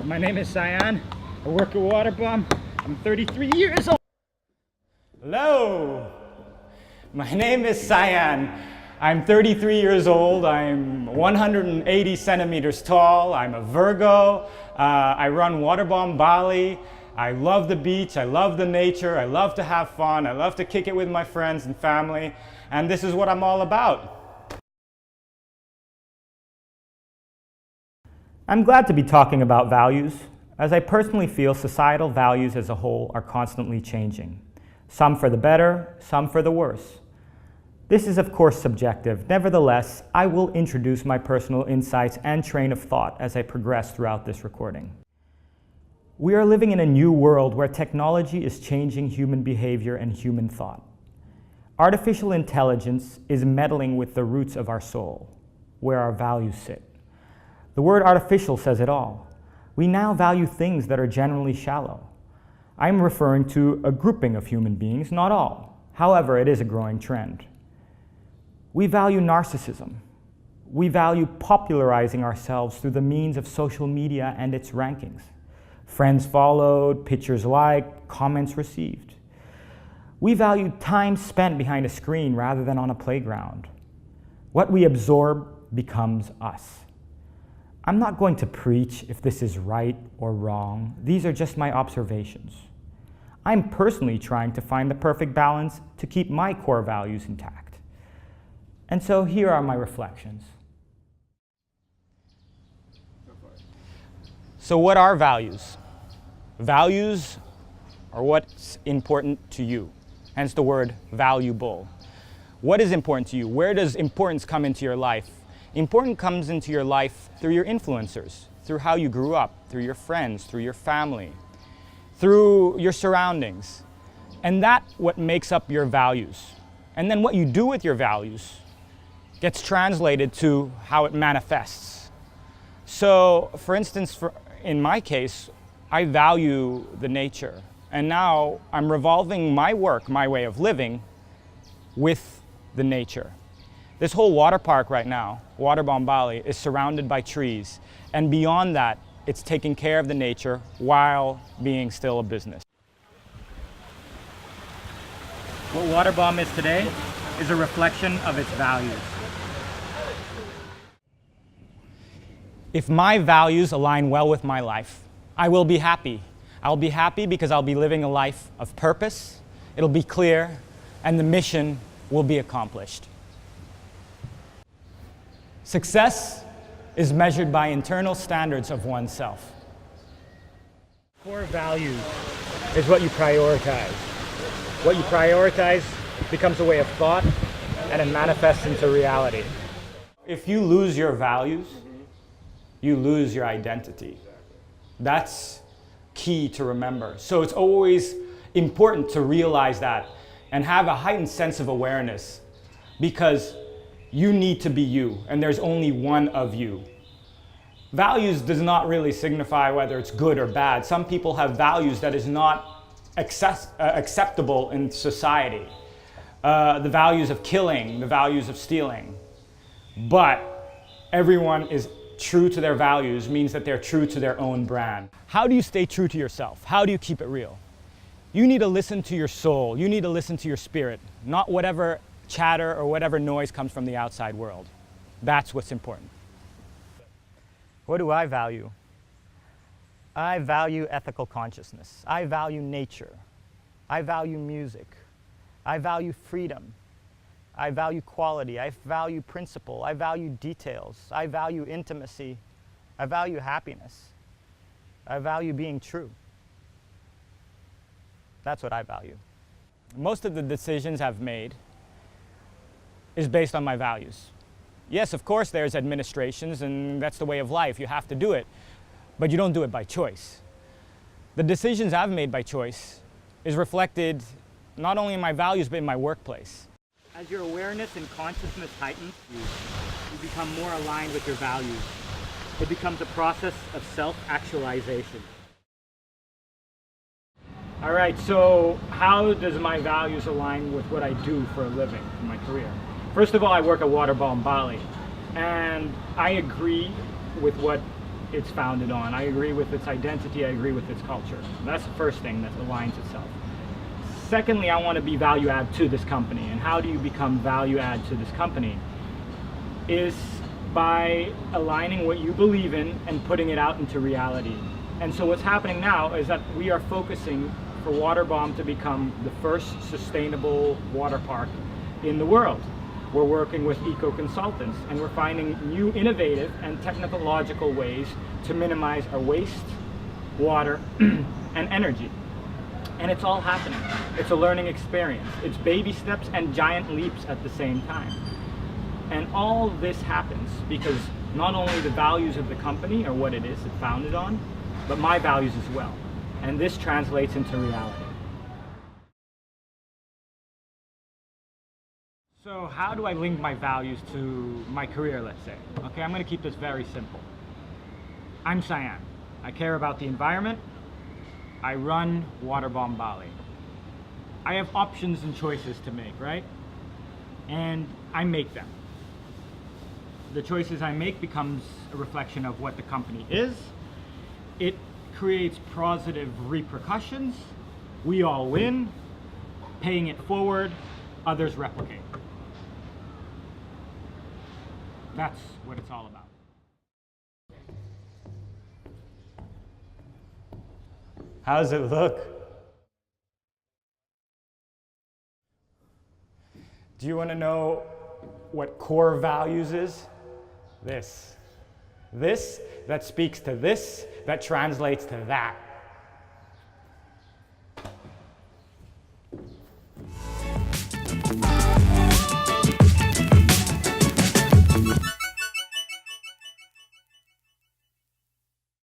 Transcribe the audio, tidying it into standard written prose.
My name is Sayan. I work at Waterbom. I'm 33 years old. Hello, my name is Sayan. I'm 33 years old. I'm 180 centimeters tall. I'm a Virgo. I run Waterbom Bali. I love the beach. I love the nature. I love to have fun. I love to kick it with my friends and family. And this is what I'm all about. I'm glad to be talking about values, as I personally feel societal values as a whole are constantly changing. Some for the better, some for the worse. This is of course subjective. Nevertheless, I will introduce my personal insights and train of thought as I progress throughout this recording. We are living in a new world where technology is changing human behavior and human thought. Artificial intelligence is meddling with the roots of our soul, where our values sit. The word artificial says it all. We now value things that are generally shallow. I'm referring to a grouping of human beings, not all. However, it is a growing trend. We value narcissism. We value popularizing ourselves through the means of social media and its rankings. Friends followed, pictures liked, comments received. We value time spent behind a screen rather than on a playground. What we absorb becomes us. I'm not going to preach if this is right or wrong. These are just my observations. I'm personally trying to find the perfect balance to keep my core values intact. And so here are my reflections. So what are values? Values are what's important to you, hence the word valuable. What is important to you? Where does importance come into your life? Importance comes into your life through your influencers, through how you grew up, through your friends, through your family, through your surroundings. And that's what makes up your values. And then what you do with your values gets translated to how it manifests. So, for instance, in my case, I value the nature. And now I'm revolving my work, my way of living, with the nature. This whole water park right now, Waterbom Bali, is surrounded by trees. And beyond that, it's taking care of the nature while being still a business. What Waterbom is today is a reflection of its values. If my values align well with my life, I will be happy. I'll be happy because I'll be living a life of purpose, it'll be clear, and the mission will be accomplished. Success is measured by internal standards of oneself. Core values is what you prioritize. What you prioritize becomes a way of thought, and it manifests into reality. If you lose your values, you lose your identity. That's key to remember. So it's always important to realize that and have a heightened sense of awareness, because you need to be you, and there's only one of you. Values does not really signify whether it's good or bad. Some people have values that is not acceptable in society. The values of killing, the values of stealing. But everyone is true to their values means that they're true to their own brand. How do you stay true to yourself? How do you keep it real? You need to listen to your soul. You need to listen to your spirit, not whatever chatter or whatever noise comes from the outside world. That's what's important. What do I value? I value ethical consciousness. I value nature. I value music. I value freedom. I value quality. I value principle. I value details. I value intimacy. I value happiness. I value being true. That's what I value. Most of the decisions I've made is based on my values. Yes, of course, there's administrations, and that's the way of life. You have to do it, but you don't do it by choice. The decisions I've made by choice is reflected not only in my values, but in my workplace. As your awareness and consciousness heightens, you become more aligned with your values. It becomes a process of self-actualization. All right, so how does my values align with what I do for a living in my career? First of all, I work at Waterbom Bali, and I agree with what it's founded on. I agree with its identity, I agree with its culture. That's the first thing that aligns itself. Secondly, I want to be value add to this company. And how do you become value add to this company? Is by aligning what you believe in and putting it out into reality. And so what's happening now is that we are focusing for Waterbom to become the first sustainable water park in the world. We're working with eco-consultants and we're finding new innovative and technological ways to minimize our waste, water, and energy. And it's all happening. It's a learning experience. It's baby steps and giant leaps at the same time. And all this happens because not only the values of the company are what it is it's founded on, but my values as well. And this translates into reality. So how do I link my values to my career, let's say? Okay, I'm going to keep this very simple. I'm Sayan. I care about the environment. I run Waterbom Bali. I have options and choices to make, right? And I make them. The choices I make becomes a reflection of what the company is. It creates positive repercussions. We all win. Paying it forward, others replicate. That's what it's all about. How does it look? Do you want to know what core values is? This that speaks to this, that translates to that.